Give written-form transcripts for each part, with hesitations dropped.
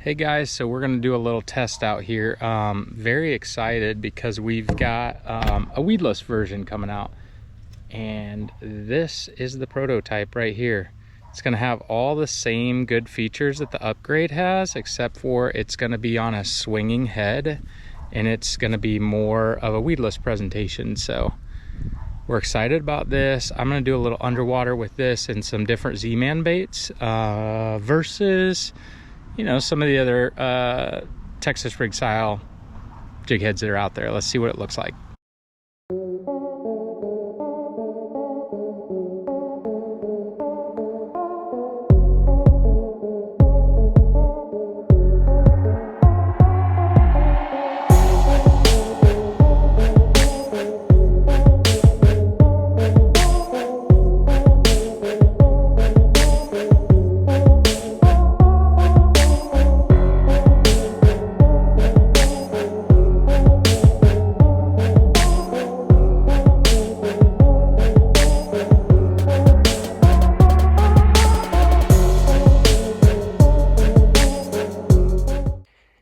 Hey guys, so we're going to do a little test out here. Very excited because we've got a weedless version coming out, and this is the prototype right here. It's going to have all the same good features that the upgrade has, except for it's going to be on a swinging head and it's going to be more of a weedless presentation. So we're excited about this. I'm going to do a little underwater with this and some different Z-Man baits versus some of the other Texas rig style jig heads that are out there. Let's see what it looks like.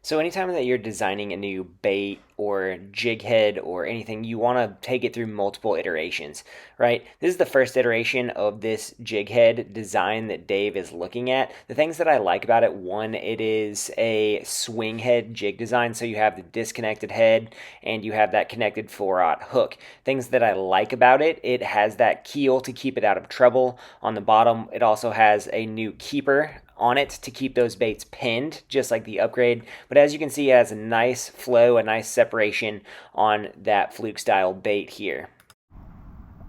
So anytime that you're designing a new bait or jig head or anything, you want to take it through multiple iterations, right? This is the first iteration of this jig head design that Dave is looking at. The things that I like about it, one, it is a swing head jig design, so you have the disconnected head and you have that connected 4/0 hook. Things that I like about it, it has that keel to keep it out of trouble. On the bottom, it also has a new keeper on it to keep those baits pinned, just like the upgrade. But as you can see, it has a nice flow, a nice separation on that fluke style bait here.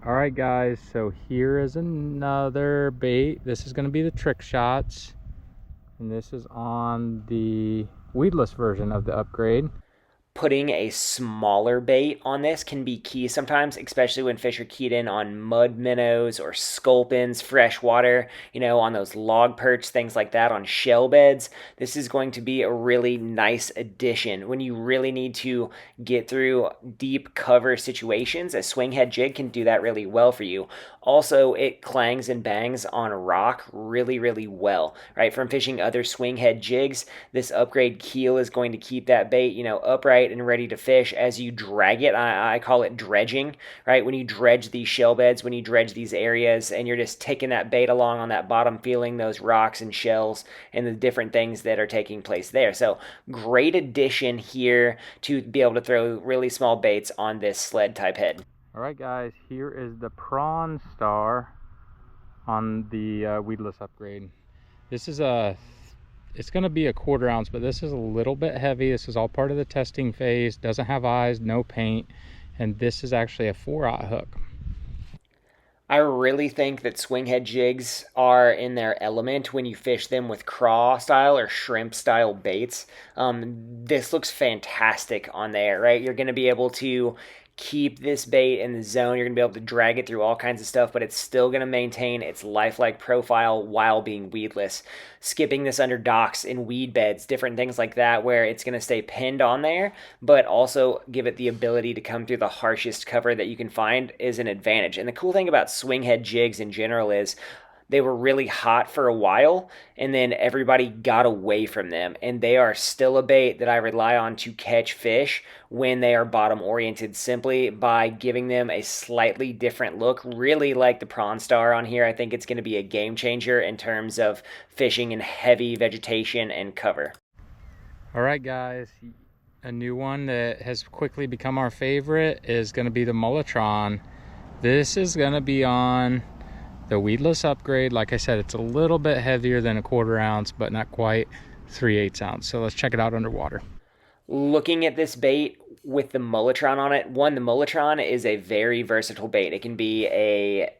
All right guys, so here is another bait. This is going to be the trick shots, and this is on the weedless version of the upgrade. Putting a smaller bait on this can be key sometimes, especially when fish are keyed in on mud minnows or sculpins, fresh water, on those log perch, things like that, on shell beds. This is going to be a really nice addition. When you really need to get through deep cover situations, a swing head jig can do that really well for you. Also, it clangs and bangs on rock really, really well, right? From fishing other swing head jigs, this upgrade keel is going to keep that bait, upright and ready to fish as you drag it. I call it dredging, right? When you dredge these shell beds, when you dredge these areas, and you're just taking that bait along on that bottom, feeling those rocks and shells and the different things that are taking place there. So great addition here to be able to throw really small baits on this sled type head. All right guys, here is the prawn star on the weedless upgrade. This is it's going to be a 1/4 ounce, but this is a little bit heavy. This is all part of the testing phase. Doesn't have eyes, no paint, and this is actually a 4/0 hook. I really think that swing head jigs are in their element when you fish them with craw style or shrimp style baits. This looks fantastic on there, right? You're going to be able to keep this bait in the zone. You're going to be able to drag it through all kinds of stuff, but it's still going to maintain its lifelike profile while being weedless. Skipping this under docks in weed beds, different things like that, where it's going to stay pinned on there, but also give it the ability to come through the harshest cover that you can find is an advantage. And the cool thing about swing head jigs in general is they were really hot for a while, and then everybody got away from them, and they are still a bait that I rely on to catch fish when they are bottom oriented, simply by giving them a slightly different look. Really like the prawn star on here. I think it's going to be a game changer in terms of fishing in heavy vegetation and cover. All right guys, a new one that has quickly become our favorite is going to be the Mulletron. This is going to be on the weedless upgrade. Like I said, it's a little bit heavier than a 1/4 ounce, but not quite 3/8 ounce. So let's check it out underwater. Looking at this bait with the Mulletron on it, one, the Mulletron is a very versatile bait. It can be a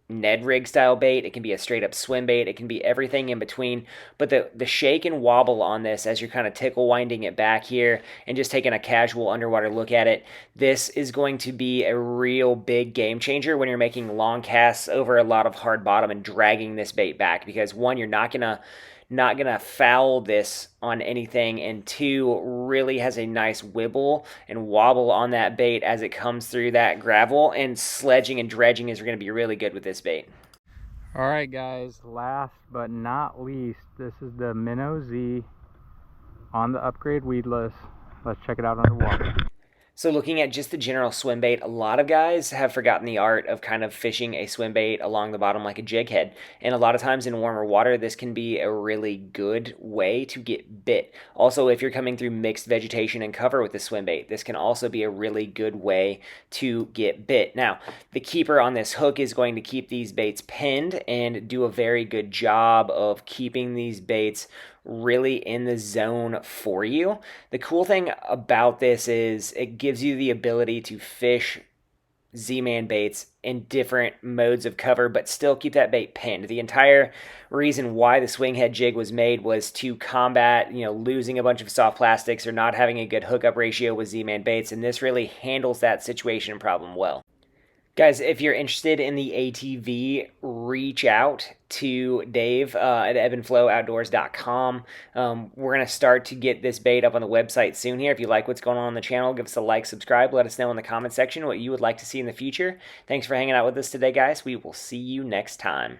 Ned rig style bait, it can be a straight up swim bait, it can be everything in between. But the shake and wobble on this, as you're kind of tickle winding it back here and just taking a casual underwater look at it, this is going to be a real big game changer when you're making long casts over a lot of hard bottom and dragging this bait back, because one, you're not gonna foul this on anything, and two, really has a nice wibble and wobble on that bait as it comes through that gravel, and sledging and dredging is going to be really good with this bait. All right guys, last but not least, this is the Minnow Z on the upgrade weedless. Let's check it out underwater. So looking at just the general swim bait, a lot of guys have forgotten the art of kind of fishing a swim bait along the bottom like a jig head. And a lot of times in warmer water, this can be a really good way to get bit. Also, if you're coming through mixed vegetation and cover with the swim bait, this can also be a really good way to get bit. Now, the keeper on this hook is going to keep these baits pinned and do a very good job of keeping these baits really in the zone for you. The cool thing about this is it gives you the ability to fish Z-Man baits in different modes of cover, but still keep that bait pinned. The entire reason why the swing head jig was made was to combat, losing a bunch of soft plastics or not having a good hookup ratio with Z-Man baits, and this really handles that situation and problem well. Guys, if you're interested in the ATV, reach out to Dave at ebbandflowoutdoors.com. We're going to start to get this bait up on the website soon here. If you like what's going on the channel, give us a like, subscribe. Let us know in the comment section what you would like to see in the future. Thanks for hanging out with us today, guys. We will see you next time.